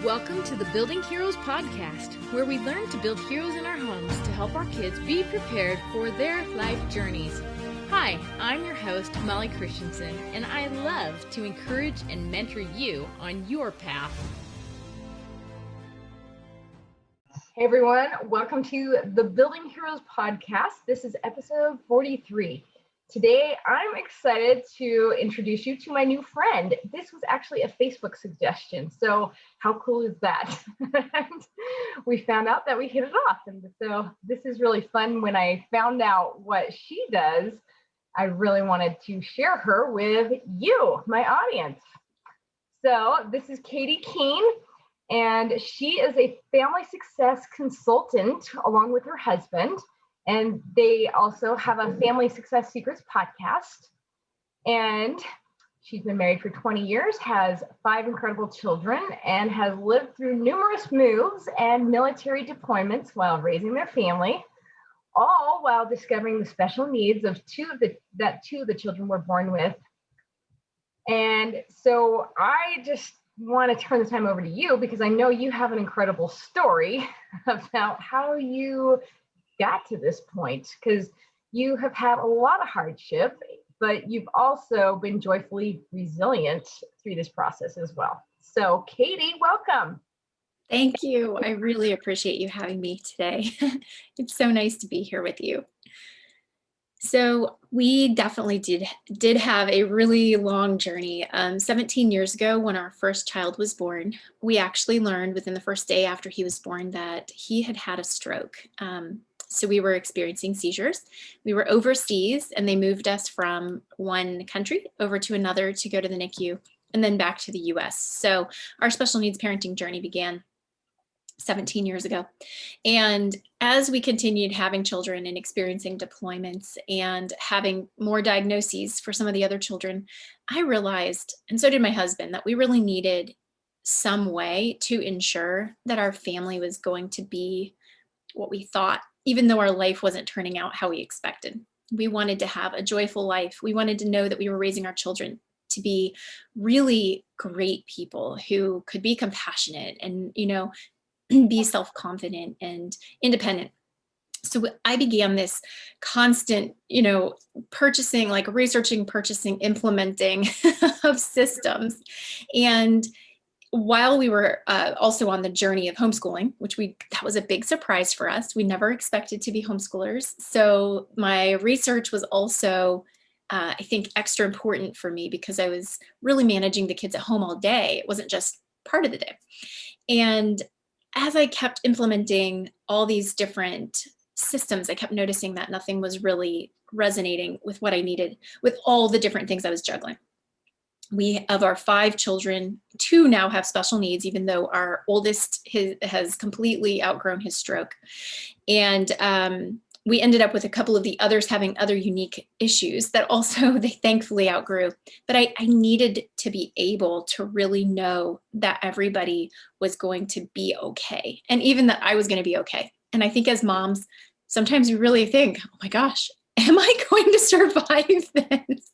Welcome to the Building Heroes podcast, where we learn to build heroes in our homes to help our kids be prepared for their life journeys. Hi, I'm your host, Molly Christensen, and I love to encourage and mentor you on your path. Hey everyone, welcome to the Building Heroes podcast. This is episode 43. Today, I'm excited to introduce you to my new friend. This was actually a Facebook suggestion, so how cool is that? And we found out that we hit it off, and so this is really fun. When I found out what she does, I really wanted to share her with you, my audience. So this is Katie Keene, and she is a family success consultant along with her husband. And they also have a Family Success Secrets podcast. And she's been married for 20 years, has 5 incredible children, and has lived through numerous moves and military deployments while raising their family, all while discovering the special needs of two of the children were born with. And so I just want to turn the time over to you, because I know you have an incredible story about how you got to this point, because you have had a lot of hardship, but you've also been joyfully resilient through this process as well. So Katie, welcome. Thank you. I really appreciate you having me today. It's so nice to be here with you. So we definitely did have a really long journey. 17 years ago, when our first child was born, we actually learned within the first day after he was born that he had had a stroke. So we were experiencing seizures. We were overseas, and they moved us from one country over to another to go to the NICU and then back to the US. So our special needs parenting journey began 17 years ago. And as we continued having children and experiencing deployments and having more diagnoses for some of the other children, I realized, and so did my husband, that we really needed some way to ensure that our family was going to be what we thought, even though our life wasn't turning out how we expected. We wanted to have a joyful life. We wanted to know that we were raising our children to be really great people who could be compassionate and, be self-confident and independent. So I began this constant, purchasing, like researching, purchasing, implementing of systems. And while we were also on the journey of homeschooling, that was a big surprise for us. We never expected to be homeschoolers. So my research was also, I think, extra important for me, because I was really managing the kids at home all day. It wasn't just part of the day. And as I kept implementing all these different systems, I kept noticing that nothing was really resonating with what I needed with all the different things I was juggling. Of our 5 children, 2 now have special needs, even though our oldest has completely outgrown his stroke. And we ended up with a couple of the others having other unique issues that also they thankfully outgrew. But I needed to be able to really know that everybody was going to be okay, and even that I was going to be okay. And I think as moms, sometimes you really think, oh my gosh, am I going to survive this?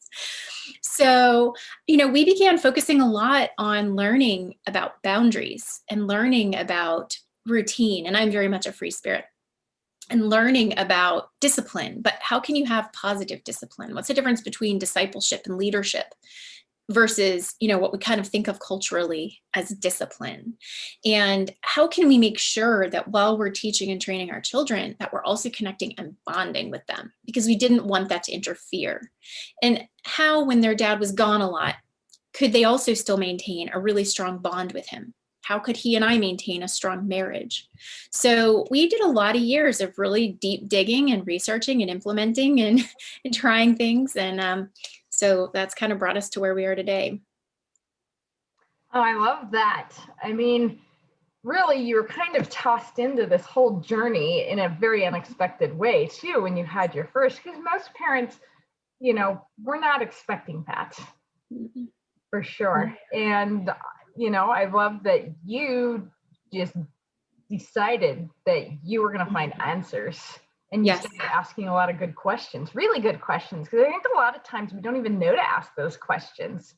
So, we began focusing a lot on learning about boundaries and learning about routine. And I'm very much a free spirit. And learning about discipline. But how can you have positive discipline? What's the difference between discipleship and leadership versus, what we kind of think of culturally as discipline? And how can we make sure that while we're teaching and training our children, that we're also connecting and bonding with them? Because we didn't want that to interfere. And how, when their dad was gone a lot, could they also still maintain a really strong bond with him? How could he and I maintain a strong marriage? So we did a lot of years of really deep digging and researching and implementing and trying things. And so that's kind of brought us to where we are today. Oh, I love that. I mean, really, you were kind of tossed into this whole journey in a very unexpected way too, when you had your first, because most parents, were not expecting that. Mm-hmm. For sure. And I love that you just decided that you were going to find answers, and you started asking a lot of good questions, really good questions, because I think a lot of times we don't even know to ask those questions.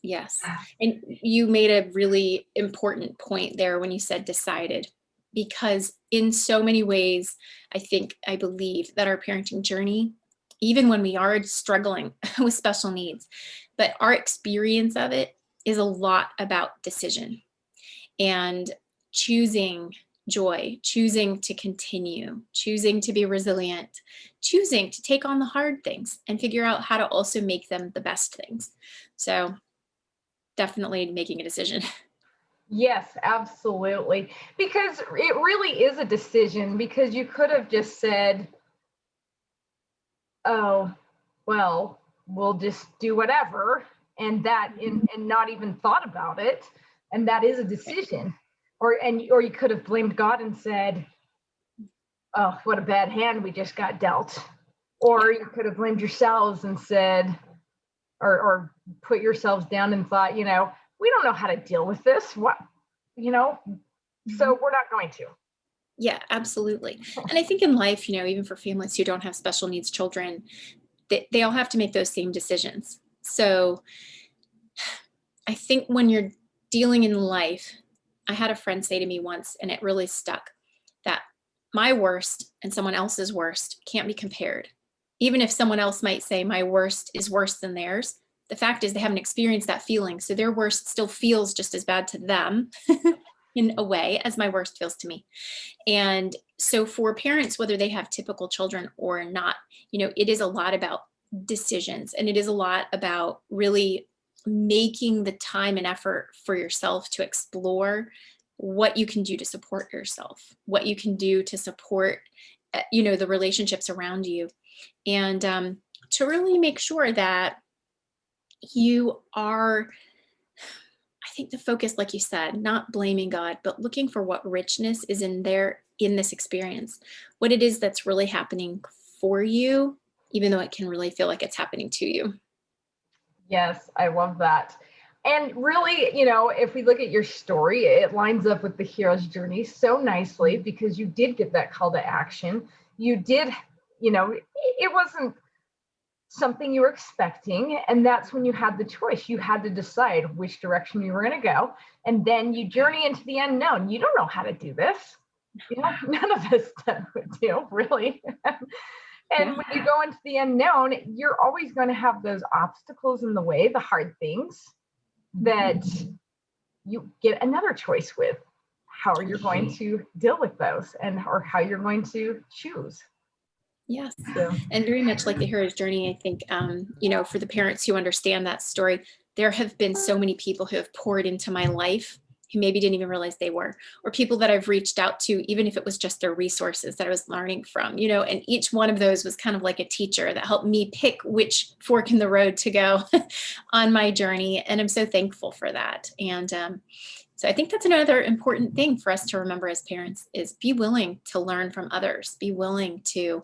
Yes. And you made a really important point there when you said decided, because in so many ways, I believe that our parenting journey, even when we are struggling with special needs, but our experience of it is a lot about decision and choosing joy, choosing to continue, choosing to be resilient, choosing to take on the hard things and figure out how to also make them the best things. So definitely making a decision. Yes, absolutely. Because it really is a decision, because you could have just said, oh, well, we'll just do whatever, and and not even thought about it. And that is a decision. Or you could have blamed God and said, oh, what a bad hand we just got dealt. Or you could have blamed yourselves and said, or put yourselves down and thought, we don't know how to deal with this. What, so we're not going to. Yeah, absolutely. And I think in life, even for families who don't have special needs children, they all have to make those same decisions. So I think when you're dealing in life, I had a friend say to me once, and it really stuck, that my worst and someone else's worst can't be compared. Even if someone else might say my worst is worse than theirs, the fact is they haven't experienced that feeling. So their worst still feels just as bad to them in a way as my worst feels to me. And so for parents, whether they have typical children or not, it is a lot about decisions, and it is a lot about really making the time and effort for yourself to explore what you can do to support yourself, what you can do to support, the relationships around you, and to really make sure that you are, I think, the focus, like you said, not blaming God, but looking for what richness is in there in this experience, what it is that's really happening for you, even though it can really feel like it's happening to you. Yes, I love that. And really, if we look at your story, it lines up with the hero's journey so nicely, because you did get that call to action. You did, it wasn't something you were expecting. And that's when you had the choice. You had to decide which direction you were going to go. And then you journey into the unknown. You don't know how to do this. None of us do, really. And when you go into the unknown, you're always going to have those obstacles in the way, the hard things that you get another choice with. How are you going to deal with those, or how you're going to choose? Yes. So. And very much like the hero's journey, I think, for the parents who understand that story, there have been so many people who have poured into my life who maybe didn't even realize they were, or people that I've reached out to, even if it was just their resources that I was learning from, and each one of those was kind of like a teacher that helped me pick which fork in the road to go on my journey. And I'm so thankful for that. And so I think that's another important thing for us to remember as parents is be willing to learn from others, be willing to,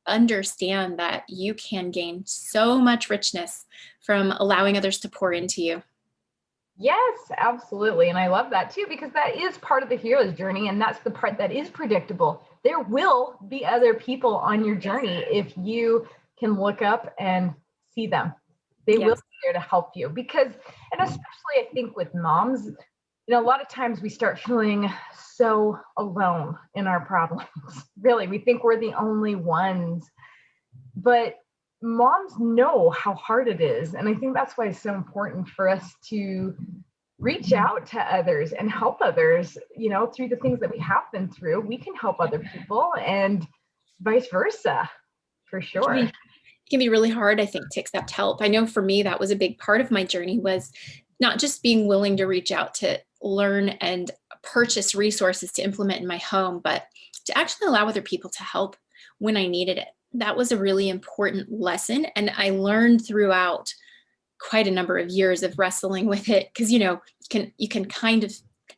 understand that you can gain so much richness from allowing others to pour into you. Yes, absolutely. And I love that too, because that is part of the hero's journey. And that's the part that is predictable. There will be other people on your journey if you can look up and see them. They will be there to help you, and especially I think with moms, a lot of times we start feeling so alone in our problems. Really, we think we're the only ones, but moms know how hard it is. And I think that's why it's so important for us to reach out to others and help others, through the things that we have been through. We can help other people and vice versa, for sure. It can be really hard, I think, to accept help. I know for me, that was a big part of my journey, was not just being willing to reach out to learn and purchase resources to implement in my home, but to actually allow other people to help when I needed it. That was a really important lesson. And I learned throughout quite a number of years of wrestling with it, because, you can kind of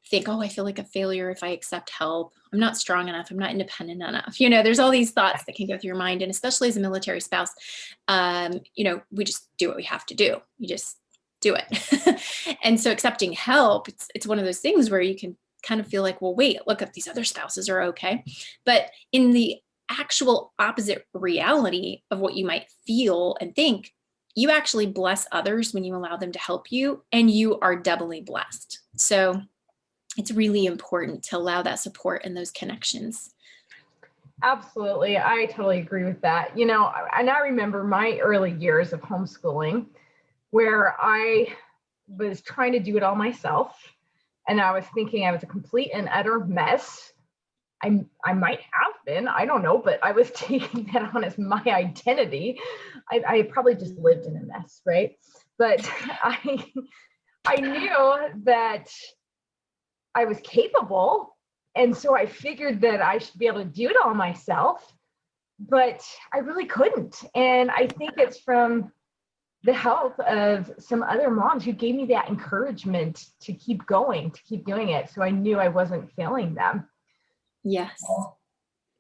think, oh, I feel like a failure if I accept help. I'm not strong enough. I'm not independent enough. There's all these thoughts that can go through your mind. And especially as a military spouse, we just do what we have to do. You just do it. And so accepting help, it's one of those things where you can kind of feel like, well, wait, look, if these other spouses are okay. But in the actual opposite reality of what you might feel and think, you actually bless others when you allow them to help you, and you are doubly blessed. So it's really important to allow that support and those connections. Absolutely. I totally agree with that. And I remember my early years of homeschooling where I was trying to do it all myself. And I was thinking I was a complete and utter mess. I might have been, I don't know, but I was taking that on as my identity. I probably just lived in a mess, right? But I knew that I was capable. And so I figured that I should be able to do it all myself, but I really couldn't. And I think it's from the help of some other moms who gave me that encouragement to keep going, to keep doing it. So I knew I wasn't failing them. Yes.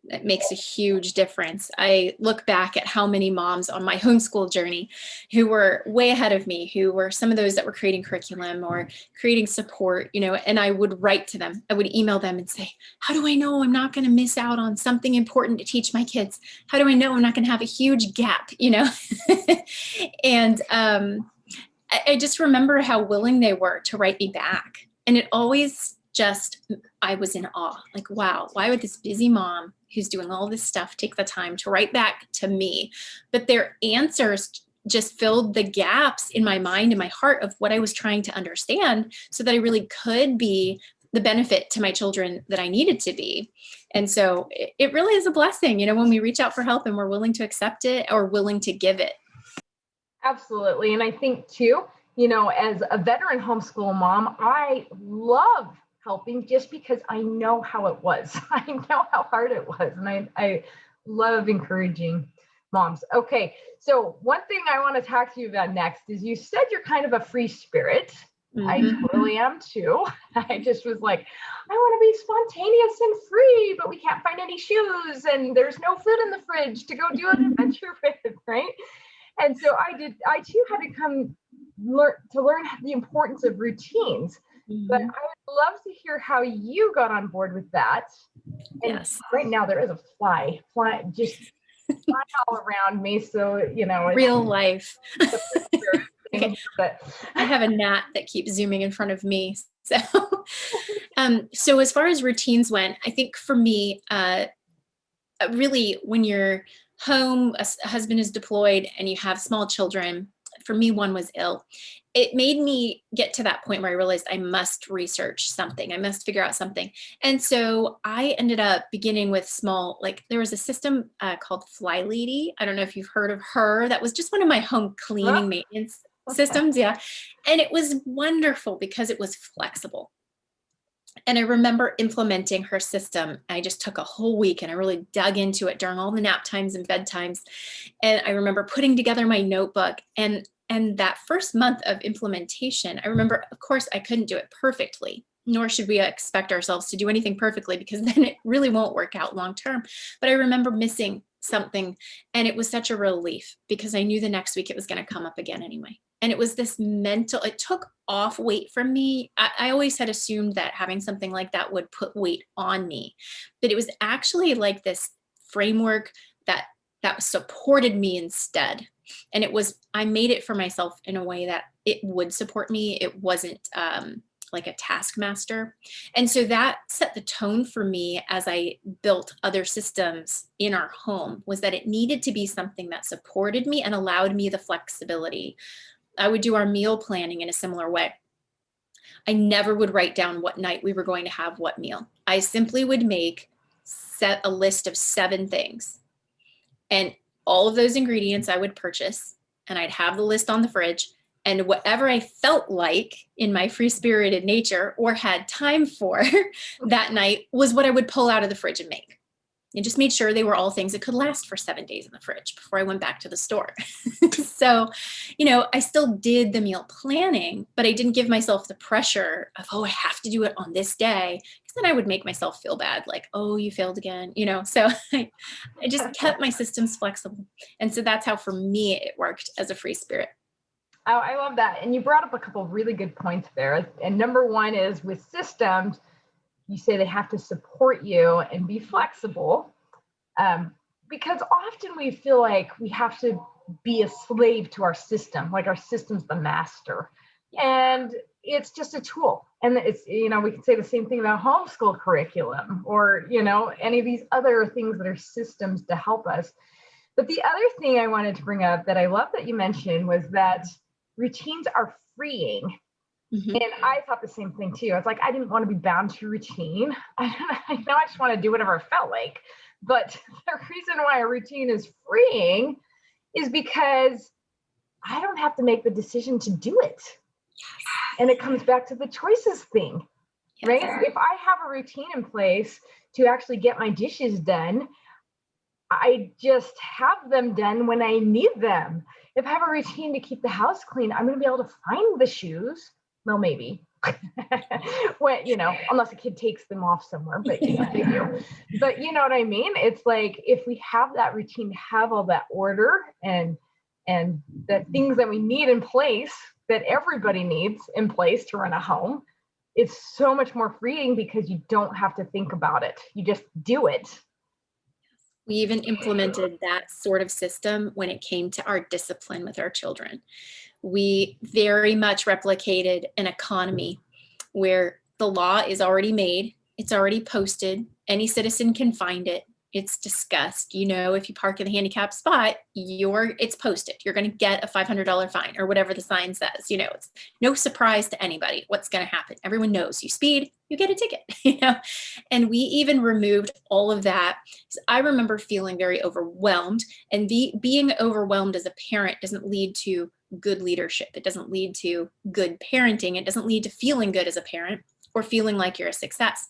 It makes a huge difference. I look back at how many moms on my homeschool journey who were way ahead of me, who were some of those that were creating curriculum or creating support, and I would write to them. I would email them and say, how do I know I'm not going to miss out on something important to teach my kids? How do I know I'm not going to have a huge gap, And I just remember how willing they were to write me back. And it always I was in awe, like, wow, why would this busy mom who's doing all this stuff take the time to write back to me? But their answers just filled the gaps in my mind and my heart of what I was trying to understand so that I really could be the benefit to my children that I needed to be. And so it really is a blessing, when we reach out for help and we're willing to accept it or willing to give it. Absolutely. And I think too, as a veteran homeschool mom, I love helping just because I know how it was. I know how hard it was. And I love encouraging moms. Okay. So one thing I want to talk to you about next is you said you're kind of a free spirit. Mm-hmm. I totally am too. I just was like, I want to be spontaneous and free, but we can't find any shoes and there's no food in the fridge to go do an adventure with, right? And so I too had to learn the importance of routines. But I would love to hear how you got on board with that. And yes. Right now there is a fly just flying all around me. So, real life. Okay. But I have a gnat that keeps zooming in front of me. So as far as routines went, I think for me, really when you're home, a husband is deployed and you have small children, for me, one was ill. It made me get to that point where I realized I must research something. I must figure out something. And so I ended up beginning with small, there was a system called Fly Lady. I don't know if you've heard of her. That was just one of my home cleaning maintenance systems. Yeah. And it was wonderful because it was flexible. And I remember implementing her system. I just took a whole week and I really dug into it during all the nap times and bedtimes. And I remember putting together my notebook and that first month of implementation, I remember, of course, I couldn't do it perfectly, nor should we expect ourselves to do anything perfectly because then it really won't work out long term. But I remember missing something and it was such a relief because I knew the next week it was going to come up again anyway. And it was this it took off weight from me. I always had assumed that having something like that would put weight on me, but it was actually like this framework that supported me instead. And I made it for myself in a way that it would support me. It wasn't like a taskmaster. And so that set the tone for me as I built other systems in our home, was that it needed to be something that supported me and allowed me the flexibility. I would do our meal planning in a similar way. I never would write down what night we were going to have what meal. I simply would set a list of 7 things. And all of those ingredients I would purchase, and I'd have the list on the fridge. And whatever I felt like in my free-spirited nature or had time for that night was what I would pull out of the fridge and make. And just made sure they were all things that could last for 7 days in the fridge before I went back to the store. So, I still did the meal planning, but I didn't give myself the pressure of, I have to do it on this day. Because then I would make myself feel bad, like, oh, you failed again, So I just kept my systems flexible. And so that's how, for me, it worked as a free spirit. Oh, I love that. And you brought up a couple of really good points there. And number one is with systems, you say they have to support you and be flexible, because often we feel like we have to be a slave to our system, like our system's the master. And it's just a tool. And it's, we can say the same thing about homeschool curriculum or, any of these other things that are systems to help us. But the other thing I wanted to bring up that I love that you mentioned was that routines are freeing. Mm-hmm. And I thought the same thing too. It's like, I didn't want to be bound to routine. I know I just want to do whatever I felt like. But the reason why a routine is freeing is because I don't have to make the decision to do it. Yes. And it comes back to the choices thing, yes. Right? If I have a routine in place to actually get my dishes done, I just have them done when I need them. If I have a routine to keep the house clean, I'm going to be able to find the shoes. Well, maybe. when, unless a kid takes them off somewhere, but they do. But you know what I mean? It's like, if we have that routine, have all that order and the things that we need in place, that everybody needs in place to run a home, it's so much more freeing because you don't have to think about it. You just do it. We even implemented that sort of system when it came to our discipline with our children. We very much replicated an economy where the law is already made, it's already posted, any citizen can find it, it's discussed. If you park in the handicapped spot, it's posted. You're going to get a $500 fine or whatever the sign says. It's no surprise to anybody what's going to happen. Everyone knows you speed, you get a ticket. And we even removed all of that. So I remember feeling very overwhelmed, and being overwhelmed as a parent doesn't lead to good leadership. It doesn't lead to good parenting. It doesn't lead to feeling good as a parent or feeling like you're a success.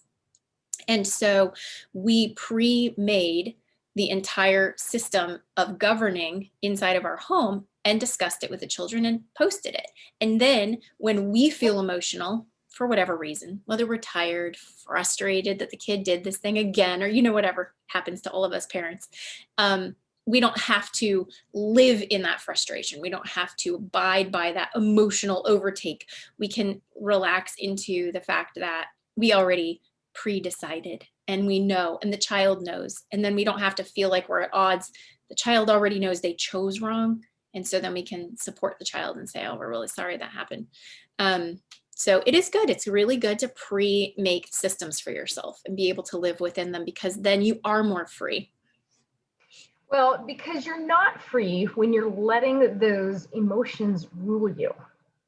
And so we pre-made the entire system of governing inside of our home and discussed it with the children and posted it. And then when we feel emotional for whatever reason, whether we're tired, frustrated that the kid did this thing again, or whatever happens to all of us parents, we don't have to live in that frustration. We don't have to abide by that emotional overtake. We can relax into the fact that we already pre-decided and we know, and the child knows, and then we don't have to feel like we're at odds. The child already knows they chose wrong, and so then we can support the child and say, oh, we're really sorry that happened. So it is good. It's really good to pre-make systems for yourself and be able to live within them, because then you are more free. Well, because you're not free when you're letting those emotions rule you.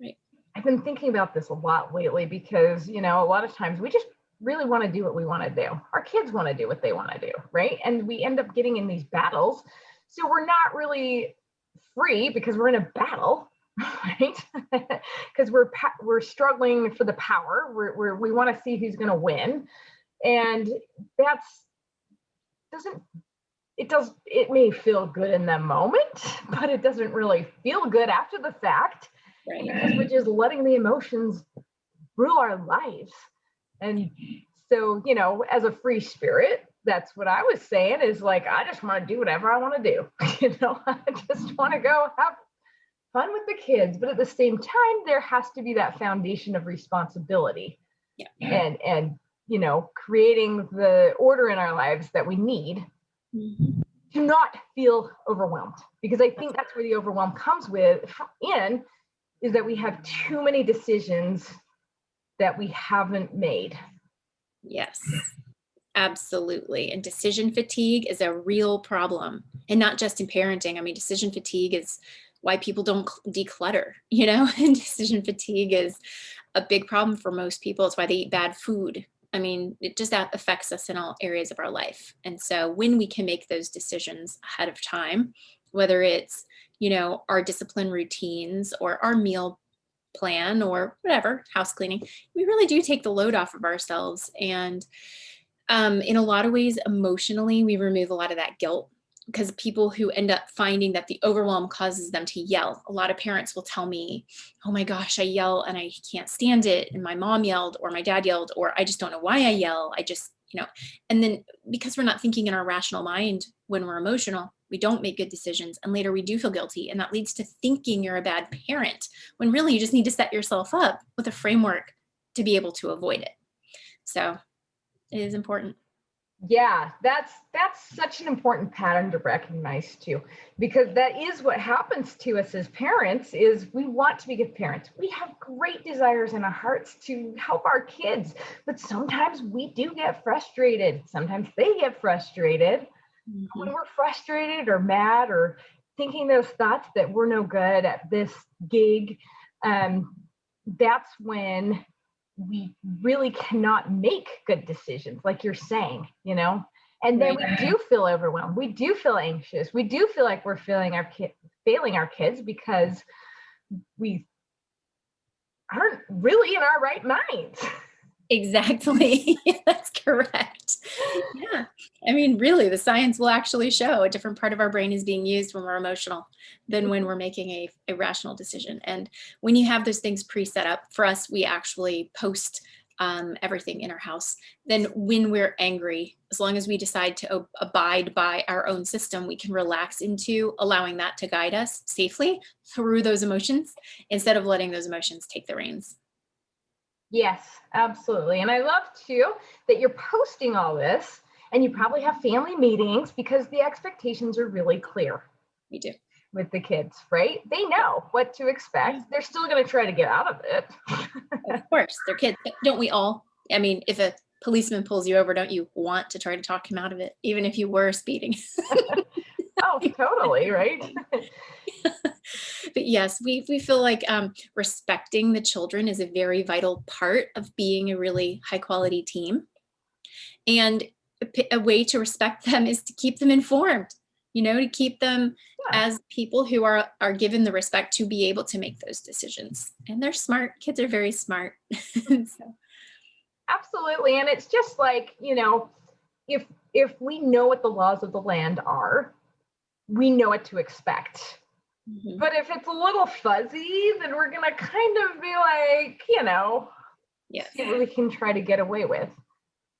Right. I've been thinking about this a lot lately because, a lot of times we just really want to do what we want to do. Our kids want to do what they want to do, right? And we end up getting in these battles. So we're not really free because we're in a battle, right? Because we're struggling for the power. We want to see who's going to win. And it may feel good in the moment, but it doesn't really feel good after the fact. Right. Because we're just letting the emotions rule our lives. And so, as a free spirit, that's what I was saying is like, I just want to do whatever I want to do. I just want to go have fun with the kids. But at the same time, there has to be that foundation of responsibility. Yeah. And creating the order in our lives that we need to not feel overwhelmed. Because I think that's where the overwhelm comes in, is that we have too many decisions that we haven't made. Yes, absolutely. And decision fatigue is a real problem, and not just in parenting. I mean, decision fatigue is why people don't declutter, and decision fatigue is a big problem for most people. It's why they eat bad food. I mean, it just affects us in all areas of our life. And so when we can make those decisions ahead of time, whether it's, our discipline routines or our meal plan or whatever, house cleaning, we really do take the load off of ourselves. And in a lot of ways, emotionally, we remove a lot of that guilt, because people who end up finding that the overwhelm causes them to yell. A lot of parents will tell me, oh my gosh, I yell and I can't stand it. And my mom yelled, or my dad yelled, or I just don't know why I yell. I just, and then because we're not thinking in our rational mind when we're emotional, we don't make good decisions, and later we do feel guilty, and that leads to thinking you're a bad parent, when really you just need to set yourself up with a framework to be able to avoid it. So it is important. Yeah, that's such an important pattern to recognize too, because that is what happens to us as parents is we want to be good parents. We have great desires in our hearts to help our kids, but sometimes we do get frustrated. Sometimes they get frustrated. Mhm. When we're frustrated or mad or thinking those thoughts that we're no good at this gig, that's when we really cannot make good decisions, like you're saying, and then Right. we do feel overwhelmed. We do feel anxious. We do feel like we're failing our kids because we aren't really in our right minds. Exactly. That's correct. Yeah. I mean, really, the science will actually show a different part of our brain is being used when we're emotional than when we're making a rational decision. And when you have those things pre-set up, for us, we actually post everything in our house. Then when we're angry, as long as we decide to abide by our own system, we can relax into allowing that to guide us safely through those emotions instead of letting those emotions take the reins. Yes, absolutely. And I love too that you're posting all this and you probably have family meetings because the expectations are really clear We do. with the kids, right? They know what to expect. Yeah. They're still going to try to get out of it. Of course, they're kids. Don't we all? I mean, if a policeman pulls you over, don't you want to try to talk him out of it, even if you were speeding? Oh, totally, right? But yes, we feel like respecting the children is a very vital part of being a really high quality team. And a way to respect them is to keep them informed, to keep them Yeah, as people who are given the respect to be able to make those decisions. And they're smart. Kids are very smart. So, absolutely. And it's just like, if we know what the laws of the land are, we know what to expect. mhm. But if it's a little fuzzy, then we're going to kind of be like, Yes, see what we can try to get away with.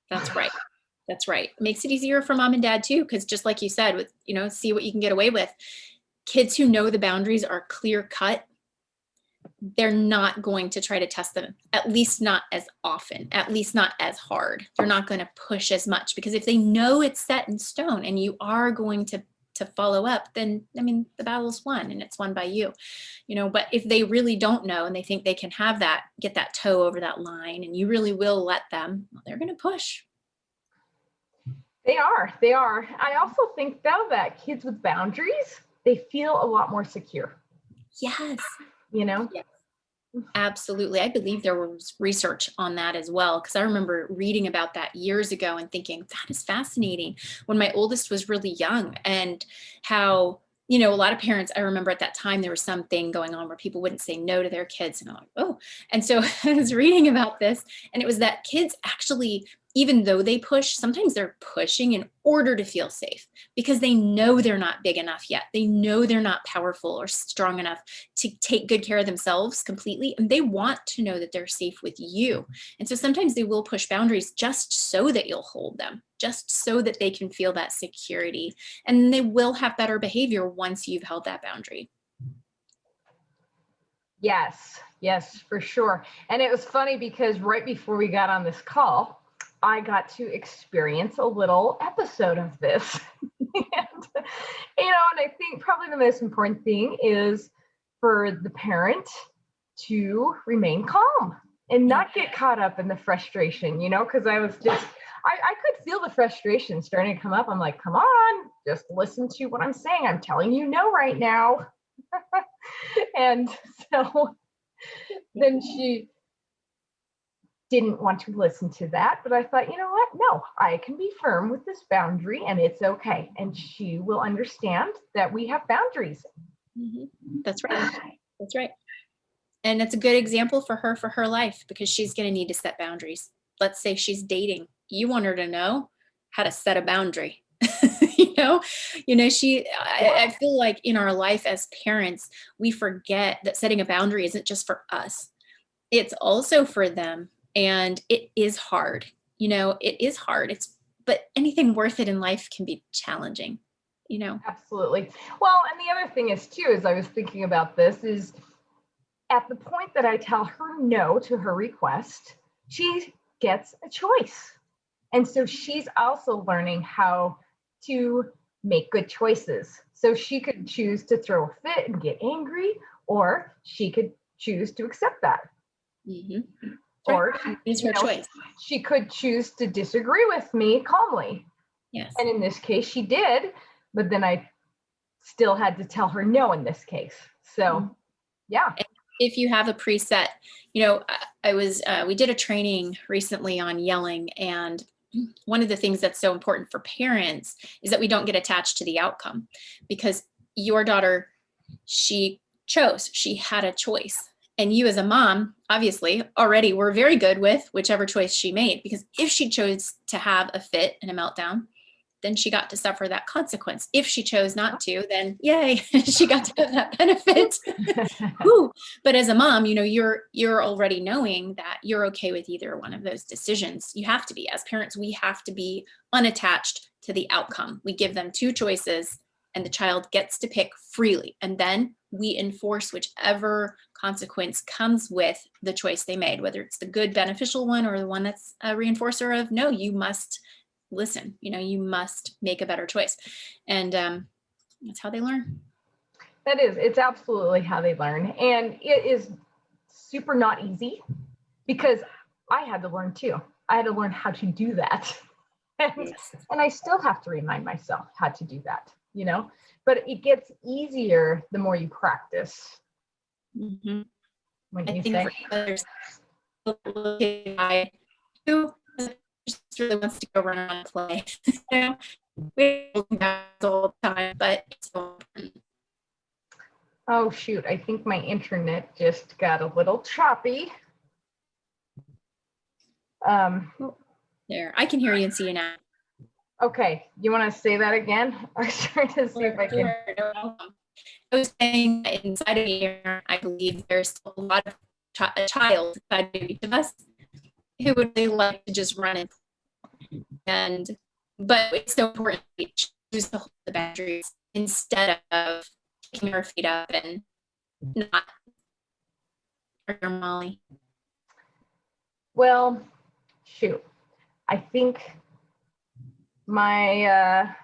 that's right. That's right. Makes it easier for mom and dad too, because just like you said, with see what you can get away with. Kids who know the boundaries are clear cut, they're not going to try to test them, at least not as often, at least not as hard. They're not going to push as much because if they know it's set in stone and you are going to follow up, then I mean the battle's won and it's won by you. But if they really don't know and they think they can have that, get that toe over that line, and you really will let them, well, they're going to push. They are. They are. I also think though that kids with boundaries, they feel a lot more secure, Yes. you know? Yes. Absolutely. I believe there was research on that as well, because I remember reading about that years ago and thinking, that is fascinating when my oldest was really young, and how, a lot of parents, I remember at that time, there was something going on where people wouldn't say no to their kids. And I'm like, oh. And so I was reading about this, and it was that kids actually, even though they push, sometimes they're pushing in order to feel safe because they know they're not big enough yet. They know they're not powerful or strong enough to take good care of themselves completely. And they want to know that they're safe with you. And so sometimes they will push boundaries just so that you'll hold them, just so that they can feel that security. And they will have better behavior once you've held that boundary. Yes, yes, for sure. And it was funny because right before we got on this call, I got to experience a little episode of this. And I think probably the most important thing is for the parent to remain calm and not get caught up in the frustration, because I was just, I could feel the frustration starting to come up. I'm like, come on, just listen to what I'm saying. I'm telling you no right now. And so then she didn't want to listen to that, but I thought, you know what? No, I can be firm with this boundary and it's okay. And she will understand that we have boundaries. Mm-hmm. That's right. That's right. And it's a good example for her life, because she's going to need to set boundaries. Let's say she's dating. You want her to know how to set a boundary. I feel like in our life as parents, we forget that setting a boundary isn't just for us. It's also for them. And it is hard. It is hard. But anything worth it in life can be challenging, Absolutely. Well, and the other thing is too, as I was thinking about this, is at the point that I tell her no to her request, she gets a choice. And so she's also learning how to make good choices. So she could choose to throw a fit and get angry, or she could choose to accept that. Mm-hmm. Or it's her choice. She could choose to disagree with me calmly. Yes. And in this case, she did, but then I still had to tell her no in this case. So, yeah. If you have a preset, we did a training recently on yelling, and one of the things that's so important for parents is that we don't get attached to the outcome, because your daughter, she had a choice. And you as a mom, obviously, already were very good with whichever choice she made, because if she chose to have a fit and a meltdown, then she got to suffer that consequence. If she chose not to, then yay, she got to have that benefit. But as a mom, you're already knowing that you're okay with either one of those decisions. You have to be. As parents, we have to be unattached to the outcome. We give them two choices, and the child gets to pick freely. And then we enforce whichever consequence comes with the choice they made, whether it's the good, beneficial one or the one that's a reinforcer of, no, you must listen, you must make a better choice. And that's how they learn. It's absolutely how they learn. And it is super not easy, because I had to learn too. I had to learn how to do that. And I still have to remind myself how to do that, but it gets easier the more you practice. Mm-hmm. When you say, who just really wants to go run around and play. We do that all the time, but it's so important. Oh shoot, I think my internet just got a little choppy. There, I can hear you and see you now. Okay, you want to say that again? I was trying to see if I can. I was saying that inside of here, I believe there's a lot of a child inside of each of us who would really like to just run it. But it's so important to choose to hold the boundaries instead of kicking our feet up and not. Molly. Well, shoot, I think my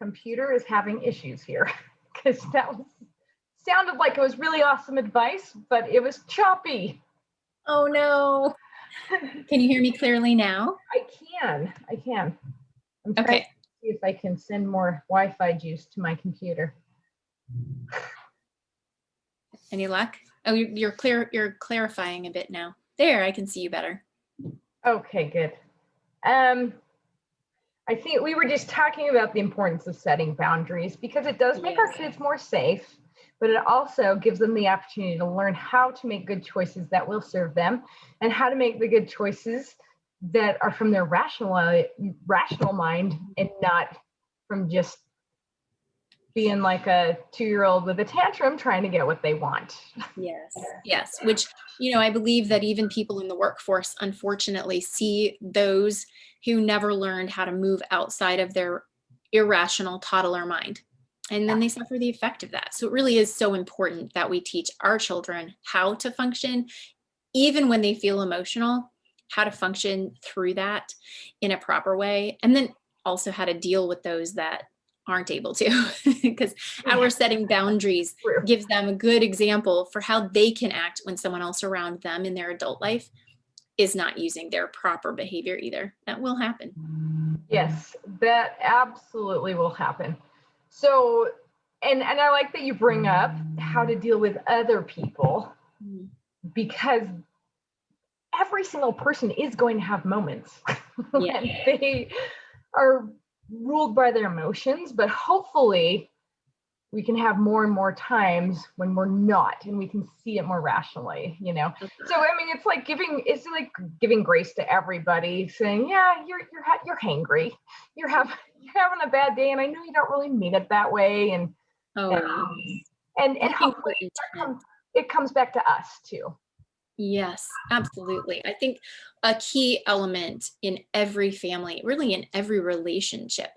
computer is having issues here, because sounded like it was really awesome advice, but it was choppy. Oh no. Can you hear me clearly now? I can. I'm trying to see if I can send more Wi-Fi juice to my computer. Any luck? Oh, you're clear. You're clarifying a bit now. There, I can see you better. Okay, good. I think we were just talking about the importance of setting boundaries, because it does make our kids more safe, but it also gives them the opportunity to learn how to make good choices that will serve them, and how to make the good choices that are from their rational mind, and not from just being like a 2-year-old with a tantrum trying to get what they want. Yes. Which, I believe that even people in the workforce, unfortunately, see those who never learned how to move outside of their irrational toddler mind. And then they suffer the effect of that. So it really is so important that we teach our children how to function, even when they feel emotional, how to function through that in a proper way. And then also how to deal with those that aren't able to, because our setting boundaries gives them a good example for how they can act when someone else around them in their adult life is not using their proper behavior either. That will happen. Yes, that absolutely will happen. So, and I like that you bring up how to deal with other people, because every single person is going to have moments when they are ruled by their emotions, but hopefully we can have more and more times when we're not, and we can see it more rationally, So I mean, it's like giving grace to everybody, saying, yeah, you're hangry, you're having a bad day, and I know you don't really mean it that way, and hopefully it comes back to us too. Yes, absolutely. I think a key element in every family, really in every relationship,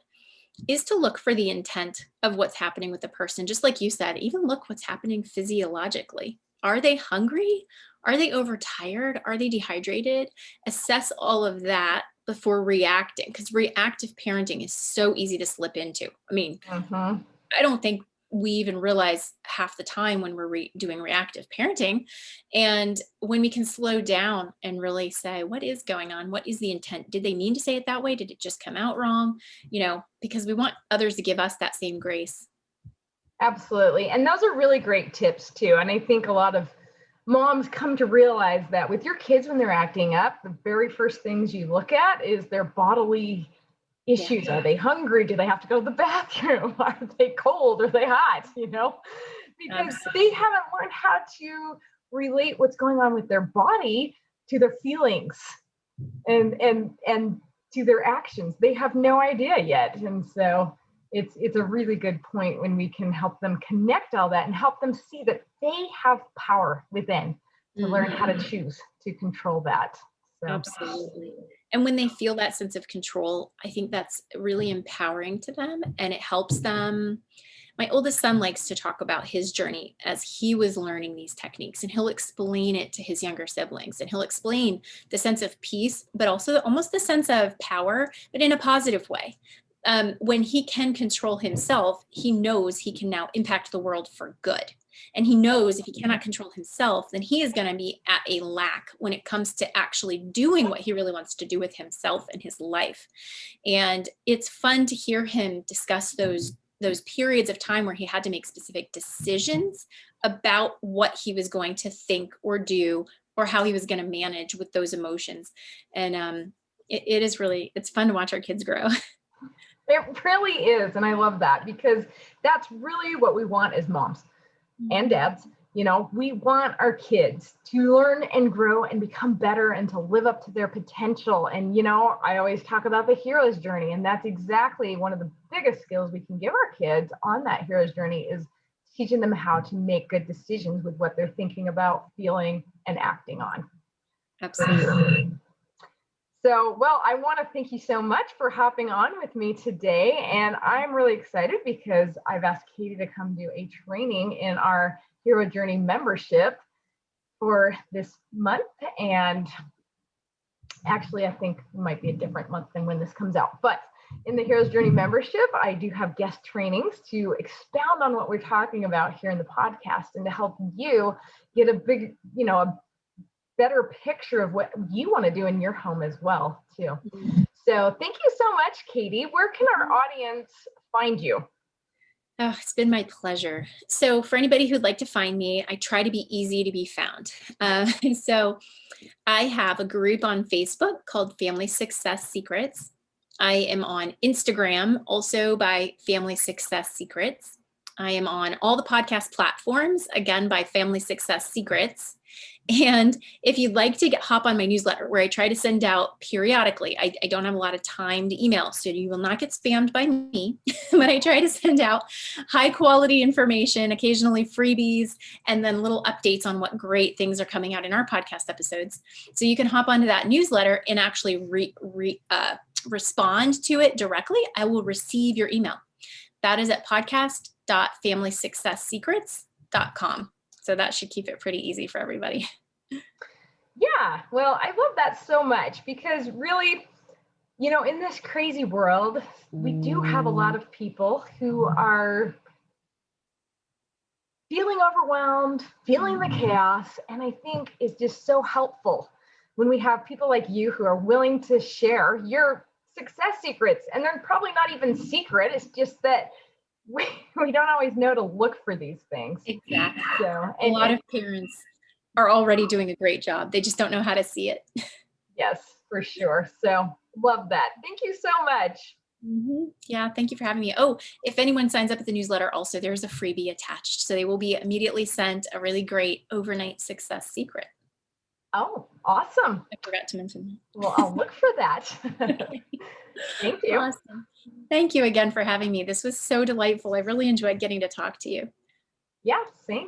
is to look for the intent of what's happening with the person. Just like you said, even look what's happening physiologically. Are they hungry? Are they overtired? Are they dehydrated? Assess all of that before reacting, because reactive parenting is so easy to slip into. I mean, I don't think we even realize half the time when we're doing reactive parenting. And when we can slow down and really say, what is going on? What is the intent? Did they mean to say it that way? Did it just come out wrong? Because we want others to give us that same grace. Absolutely. And those are really great tips too. And I think a lot of moms come to realize that with your kids, when they're acting up, the very first things you look at is their bodily issues. Are they hungry? Do they have to go to the bathroom? Are they cold? Are they hot? Because they haven't learned how to relate what's going on with their body to their feelings and to their actions. They have no idea yet. And so it's a really good point when we can help them connect all that and help them see that they have power within to learn how to choose to control that. So. Absolutely. And when they feel that sense of control, I think that's really empowering to them, and it helps them. My oldest son likes to talk about his journey as he was learning these techniques, and he'll explain it to his younger siblings, and he'll explain the sense of peace, but also almost the sense of power, but in a positive way. When he can control himself, he knows he can now impact the world for good. And he knows if he cannot control himself, then he is going to be at a lack when it comes to actually doing what he really wants to do with himself and his life. And it's fun to hear him discuss those periods of time where he had to make specific decisions about what he was going to think or do, or how he was going to manage with those emotions. And it's fun to watch our kids grow. It really is. And I love that, because that's really what we want as moms and dads. We want our kids to learn and grow and become better and to live up to their potential. And, I always talk about the hero's journey, and that's exactly one of the biggest skills we can give our kids on that hero's journey, is teaching them how to make good decisions with what they're thinking about, feeling, and acting on. Absolutely. So, well, I want to thank you so much for hopping on with me today. And I'm really excited because I've asked Katie to come do a training in our Hero Journey membership for this month. And actually, I think it might be a different month than when this comes out. But in the Hero's Journey membership, I do have guest trainings to expound on what we're talking about here in the podcast, and to help you get a big, a better picture of what you want to do in your home as well, too. So thank you so much, Katie. Where can our audience find you? Oh, it's been my pleasure. So for anybody who'd like to find me, I try to be easy to be found. So I have a group on Facebook called Family Success Secrets. I am on Instagram also by Family Success Secrets. I am on all the podcast platforms, again, by Family Success Secrets. And if you'd like to hop on my newsletter, where I try to send out periodically, I don't have a lot of time to email, so you will not get spammed by me, but I try to send out high quality information, occasionally freebies, and then little updates on what great things are coming out in our podcast episodes. So you can hop onto that newsletter and actually respond to it directly. I will receive your email. That is at podcast.familysuccesssecrets.com. So that should keep it pretty easy for everybody. Yeah, well, I love that so much, because really, in this crazy world, we do have a lot of people who are feeling overwhelmed, feeling the chaos. And I think it's just so helpful when we have people like you who are willing to share your success secrets. And they're probably not even secret. It's just that we don't always know to look for these things. Exactly. So, a lot of parents are already doing a great job. They just don't know how to see it. Yes, for sure. So love that. Thank you so much. Mm-hmm. Yeah, thank you for having me. Oh, if anyone signs up at the newsletter, also there's a freebie attached. So they will be immediately sent a really great overnight success secret. Oh, awesome. I forgot to mention that. Well, I'll look for that. Thank you. Awesome. Thank you again for having me. This was so delightful. I really enjoyed getting to talk to you. Yeah, same.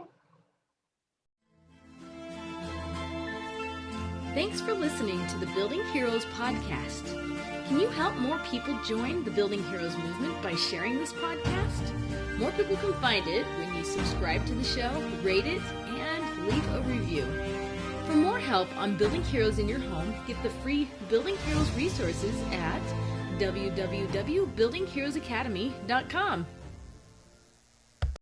Thanks for listening to the Building Heroes podcast. Can you help more people join the Building Heroes movement by sharing this podcast? More people can find it when you subscribe to the show, rate it, and leave a review. For more help on building heroes in your home, get the free Building Heroes resources at www.buildingheroesacademy.com.